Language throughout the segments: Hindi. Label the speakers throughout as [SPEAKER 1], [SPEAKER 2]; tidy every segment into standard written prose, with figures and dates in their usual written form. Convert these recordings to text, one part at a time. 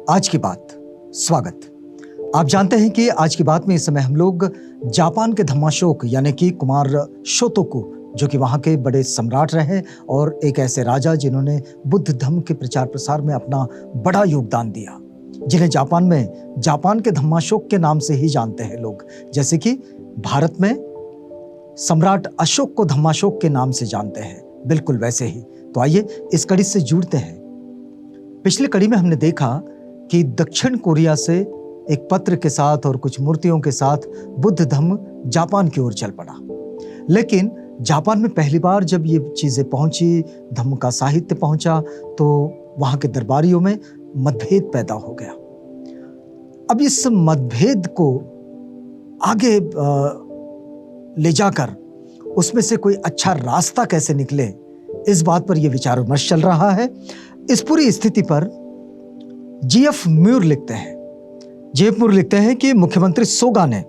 [SPEAKER 1] आज की बात, स्वागत। आप जानते हैं कि आज की बात में इस समय हम लोग जापान के धम्माशोक यानी कि कुमार शोतोकु, जो कि वहाँ के बड़े सम्राट रहे और एक ऐसे राजा जिन्होंने बुद्ध धर्म के प्रचार प्रसार में अपना बड़ा योगदान दिया, जिन्हें जापान में जापान के धम्माशोक के नाम से ही जानते हैं लोग। जैसे कि भारत में सम्राट अशोक को धम्माशोक के नाम से जानते हैं, बिल्कुल वैसे ही। तो आइए इस कड़ी से जुड़ते हैं। पिछली कड़ी में हमने देखा कि दक्षिण कोरिया से एक पत्र के साथ और कुछ मूर्तियों के साथ बुद्ध धम्म जापान की ओर चल पड़ा। लेकिन जापान में पहली बार जब ये चीजें पहुंची, धम्म का साहित्य पहुंचा, तो वहां के दरबारियों में मतभेद पैदा हो गया। अब इस मतभेद को आगे ले जाकर उसमें से कोई अच्छा रास्ता कैसे निकले, इस बात पर यह विचार विमर्श चल रहा है। इस पूरी स्थिति पर जीएफ म्यूर लिखते हैं कि मुख्यमंत्री सोगा ने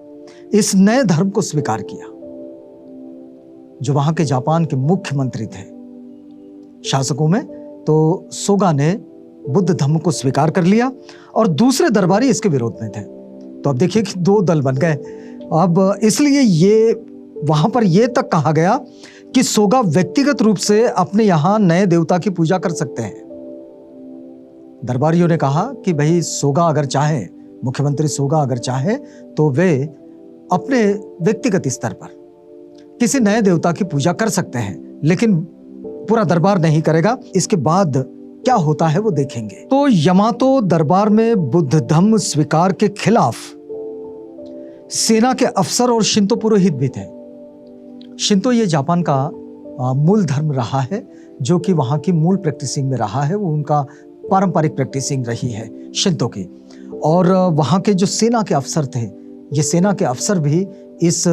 [SPEAKER 1] इस नए धर्म को स्वीकार किया। जो वहां के जापान के मुख्यमंत्री थे शासकों में, तो सोगा ने बुद्ध धर्म को स्वीकार कर लिया और दूसरे दरबारी इसके विरोध में थे। तो अब देखिए कि दो दल बन गए। अब इसलिए ये वहां पर यह तक कहा गया कि सोगा व्यक्तिगत रूप से अपने यहां नए देवता की पूजा कर सकते हैं। दरबारियों ने कहा कि भाई सोगा अगर चाहे, मुख्यमंत्री सोगा अगर चाहे, तो वे अपने व्यक्तिगत स्तर पर किसी नए देवता की पूजा कर सकते हैं, लेकिन पूरा दरबार नहीं करेगा। इसके बाद क्या होता है वो देखेंगे। तो यमातो दरबार में बुद्ध धम्म स्वीकार के खिलाफ सेना के अफसर और शिंतो पुरोहित भी थे। शिंतो ये जापान का मूल धर्म रहा है, जो कि वहां की मूल प्रैक्टिसिंग में रहा है। वो उनका पारंपरिक प्रैक्टिसिंग रही है शिंतो की। और वहां के जो सेना के अफसर थे, ये सेना के अफसर भी इस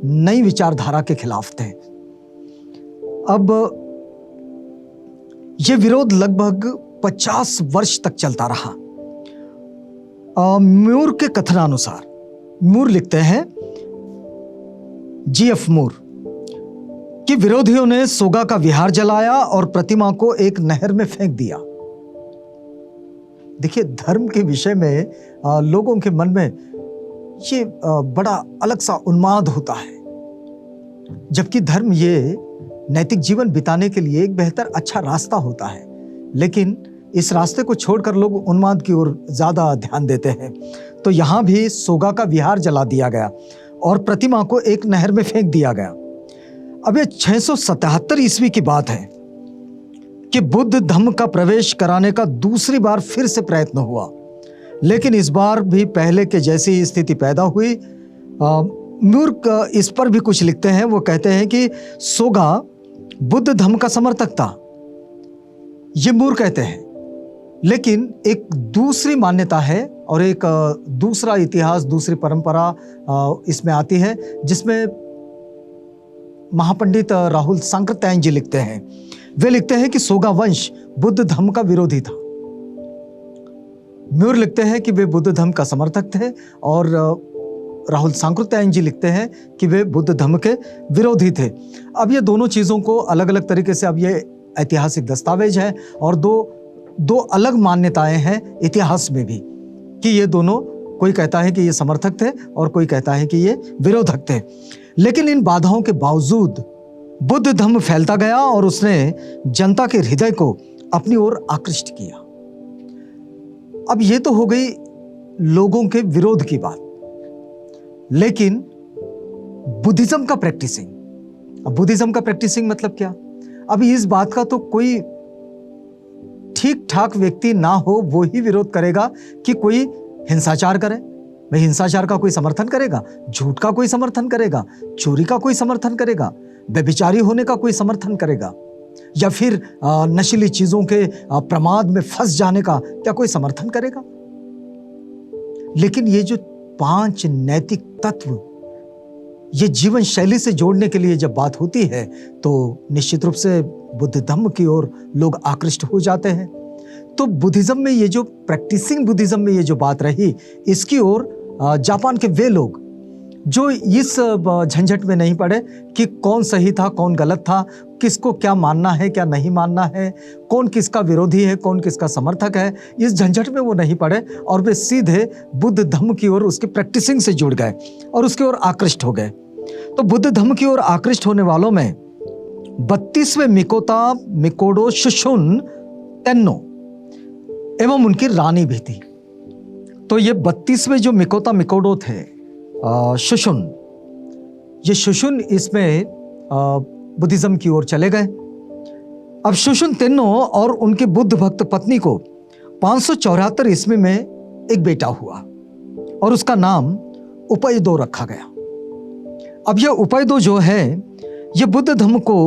[SPEAKER 1] नई विचारधारा के खिलाफ थे। अब ये विरोध लगभग 50 वर्ष तक चलता रहा। म्यूर के कथनानुसार, मूर लिखते हैं, जीएफ मूर, कि विरोधियों ने सोगा का विहार जलाया और प्रतिमा को एक नहर में फेंक दिया। देखिए, धर्म के विषय में लोगों के मन में ये बड़ा अलग सा उन्माद होता है, जबकि धर्म ये नैतिक जीवन बिताने के लिए एक बेहतर अच्छा रास्ता होता है। लेकिन इस रास्ते को छोड़कर लोग उन्माद की ओर ज्यादा ध्यान देते हैं। तो यहां भी सोगा का विहार जला दिया गया और प्रतिमा को एक नहर में फेंक दिया गया। अब ये 677 ईस्वी की बात है कि बुद्ध धम्म का प्रवेश कराने का दूसरी बार फिर से प्रयत्न हुआ, लेकिन इस बार भी पहले के जैसी स्थिति पैदा हुई। म्यूर इस पर भी कुछ लिखते हैं। वो कहते हैं कि सोगा बुद्ध धम्म का समर्थक था, ये मूर कहते हैं। लेकिन एक दूसरी मान्यता है और एक दूसरा इतिहास, दूसरी परंपरा इसमें आती है, जिसमें महापंडित राहुल सांकृत्यायन जी लिखते हैं। वे लिखते हैं कि सोगा वंश बुद्ध धर्म का विरोधी था। म्यूर लिखते हैं कि वे बुद्ध धर्म का समर्थक थे और राहुल सांकृत्यायन जी लिखते हैं कि वे बुद्ध धर्म के विरोधी थे। अब ये दोनों चीजों को अलग अलग तरीके से, अब ये ऐतिहासिक दस्तावेज है और दो अलग मान्यताएं हैं इतिहास में भी, कि ये दोनों, कोई कहता है कि ये समर्थक थे और कोई कहता है कि ये विरोधक थे। लेकिन इन बाधाओं के बावजूद बुद्ध धम्म फैलता गया और उसने जनता के हृदय को अपनी ओर आकृष्ट किया। अब ये तो हो गई लोगों के विरोध की बात, लेकिन बुद्धिज्म का प्रैक्टिसिंग, अब बुद्धिज्म का प्रैक्टिसिंग मतलब क्या? अभी इस बात का तो कोई ठीक ठाक व्यक्ति ना हो वो ही विरोध करेगा कि कोई हिंसाचार करे। भाई, हिंसाचार का कोई समर्थन करेगा? झूठ का कोई समर्थन करेगा? चोरी का कोई समर्थन करेगा? व्यभिचारी होने का कोई समर्थन करेगा? या फिर नशीली चीजों के प्रमाद में फंस जाने का क्या कोई समर्थन करेगा? लेकिन ये जो 5 नैतिक तत्व ये जीवन शैली से जोड़ने के लिए जब बात होती है, तो निश्चित रूप से बुद्ध धम्म की ओर लोग आकृष्ट हो जाते हैं। तो बुद्धिज्म में ये जो प्रैक्टिसिंग बुद्धिज्म में ये जो बात रही, इसकी ओर जापान के वे लोग जो इस झंझट में नहीं पड़े कि कौन सही था कौन गलत था, किसको क्या मानना है क्या नहीं मानना है, कौन किसका विरोधी है कौन किसका समर्थक है, इस झंझट में वो नहीं पड़े और वे सीधे बुद्ध धम्म की ओर उसकी प्रैक्टिसिंग से जुड़ गए और उसकी ओर आकृष्ट हो गए। तो बुद्ध धम्म की ओर आकृष्ट होने वालों में 32वें मिकोता मिकोडो शुशुन तेन्नो एवं उनकी रानी भी थी। तो ये 32वें जो मिकोता मिकोडो थे शुशुन, ये शुशुन इसमें बुद्धिज्म की ओर चले गए। अब शुशुन तेन्नो और उनके बुद्ध भक्त पत्नी को 574 ईस्वी में एक बेटा हुआ और उसका नाम उपायदो रखा गया। अब यह उपायदो जो है ये बुद्ध धम्म को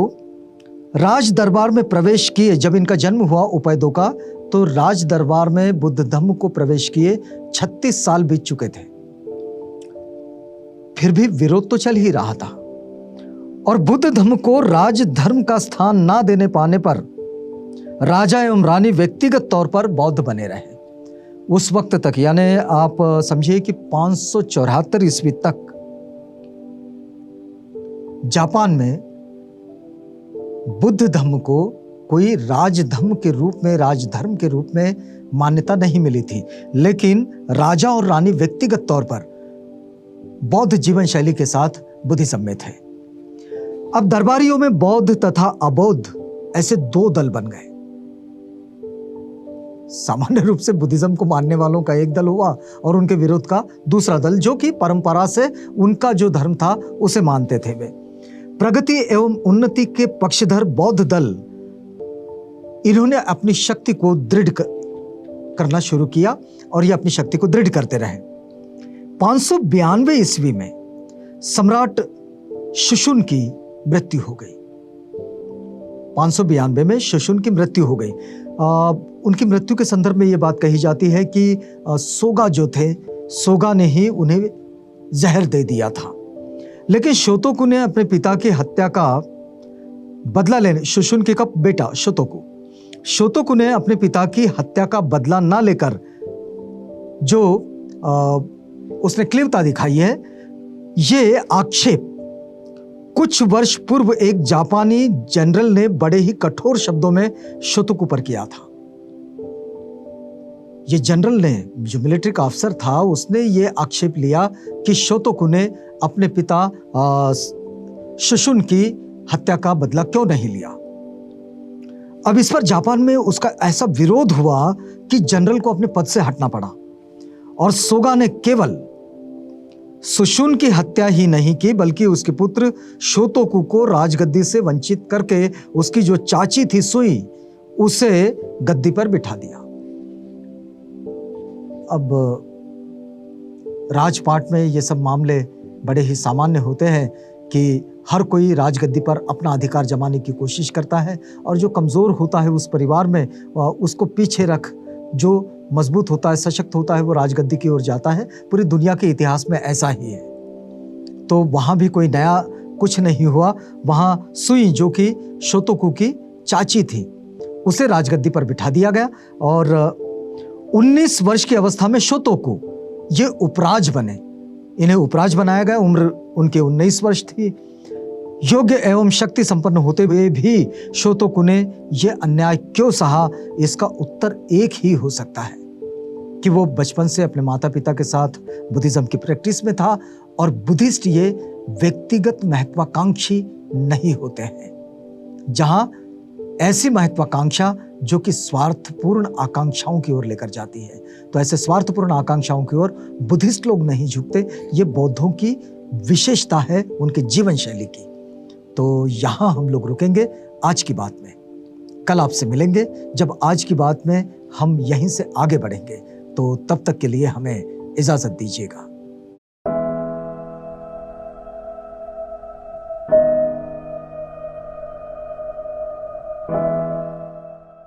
[SPEAKER 1] राज दरबार में प्रवेश किए। जब इनका जन्म हुआ उपायदो का, तो राज दरबार में बुद्ध धम्म को प्रवेश किए 36 साल बीत चुके थे, फिर भी विरोध तो चल ही रहा था और बुद्ध धम्म को राज धर्म का स्थान ना देने पाने पर राजा एवं रानी व्यक्तिगत तौर पर बौद्ध बने रहे उस वक्त तक। यानी आप समझिए कि 574 ईस्वी तक जापान में बुद्ध धम्म को कोई राजधर्म के रूप में मान्यता नहीं मिली थी, लेकिन राजा और रानी व्यक्तिगत तौर पर बौद्ध जीवन शैली के साथ बुद्धिज्म में थे। अब दरबारियों में बौद्ध तथा अबौद्ध ऐसे दो दल बन गए। सामान्य रूप से बुद्धिज्म को मानने वालों का एक दल हुआ और उनके विरोध का दूसरा दल, जो कि परंपरा से उनका जो धर्म था उसे मानते थे। वे प्रगति एवं उन्नति के पक्षधर बौद्ध दल, इन्होंने अपनी शक्ति को दृढ़ करना शुरू किया और ये अपनी शक्ति को दृढ़ करते रहे। 592 ईस्वी में सम्राट शुशुन की मृत्यु हो गई। 592 में शुशुन की मृत्यु हो गई। उनकी मृत्यु के संदर्भ में ये बात कही जाती है कि सोगा जो थे, सोगा ने ही उन्हें जहर दे दिया था। लेकिन शोतोकु ने अपने पिता की हत्या का बदला लेने, शुशुन के बेटा शोतोकु ने अपने पिता की हत्या का बदला ना लेकर जो उसने क्रूरता दिखाई है, ये आक्षेप कुछ वर्ष पूर्व एक जापानी जनरल ने बड़े ही कठोर शब्दों में शोतोकु पर किया था। ये जनरल ने, जो मिलिट्री का अफसर था, उसने ये आक्षेप लिया कि शोतोकु ने अपने पिता शुशुन की हत्या का बदला क्यों नहीं लिया। अब इस पर जापान में उसका ऐसा विरोध हुआ कि जनरल को अपने पद से हटना पड़ा और सोगा ने केवल शुशुन की हत्या ही नहीं की, बल्कि उसके पुत्र शोतोकु को राजगद्दी से वंचित करके उसकी जो चाची थी सुई, उसे गद्दी पर बिठा दिया। अब राजपाट में ये सब मामले बड़े ही सामान्य होते हैं कि हर कोई राजगद्दी पर अपना अधिकार जमाने की कोशिश करता है और जो कमज़ोर होता है उस परिवार में उसको पीछे रख, जो मजबूत होता है, सशक्त होता है, वो राजगद्दी की ओर जाता है। पूरी दुनिया के इतिहास में ऐसा ही है। तो वहाँ भी कोई नया कुछ नहीं हुआ। वहाँ सुई, जो कि शोतोकु की चाची थी, उसे राजगद्दी पर बिठा दिया गया और 19 वर्ष की अवस्था में शोतोकु ये उपराज बने। इन्हें उपराज बनाया गया। उम्र उनके 19 वर्ष थी। योग्य एवं शक्ति संपन्न होते हुए भी शोतोकु ने यह अन्याय क्यों सहा, इसका उत्तर एक ही हो सकता है कि वो बचपन से अपने माता पिता के साथ बुद्धिज्म की प्रैक्टिस में था और बुद्धिस्ट ये व्यक्तिगत महत्वाकांक्षी नहीं होते हैं। जहां ऐसी महत्वाकांक्षा जो कि स्वार्थपूर्ण आकांक्षाओं की ओर लेकर जाती है, तो ऐसे स्वार्थपूर्ण आकांक्षाओं की ओर बुद्धिस्ट लोग नहीं झुकते। ये बौद्धों की विशेषता है, उनके जीवन शैली की। तो यहाँ हम लोग रुकेंगे आज की बात में। कल आपसे मिलेंगे जब आज की बात में हम यहीं से आगे बढ़ेंगे। तो तब तक के लिए हमें इजाजत दीजिएगा।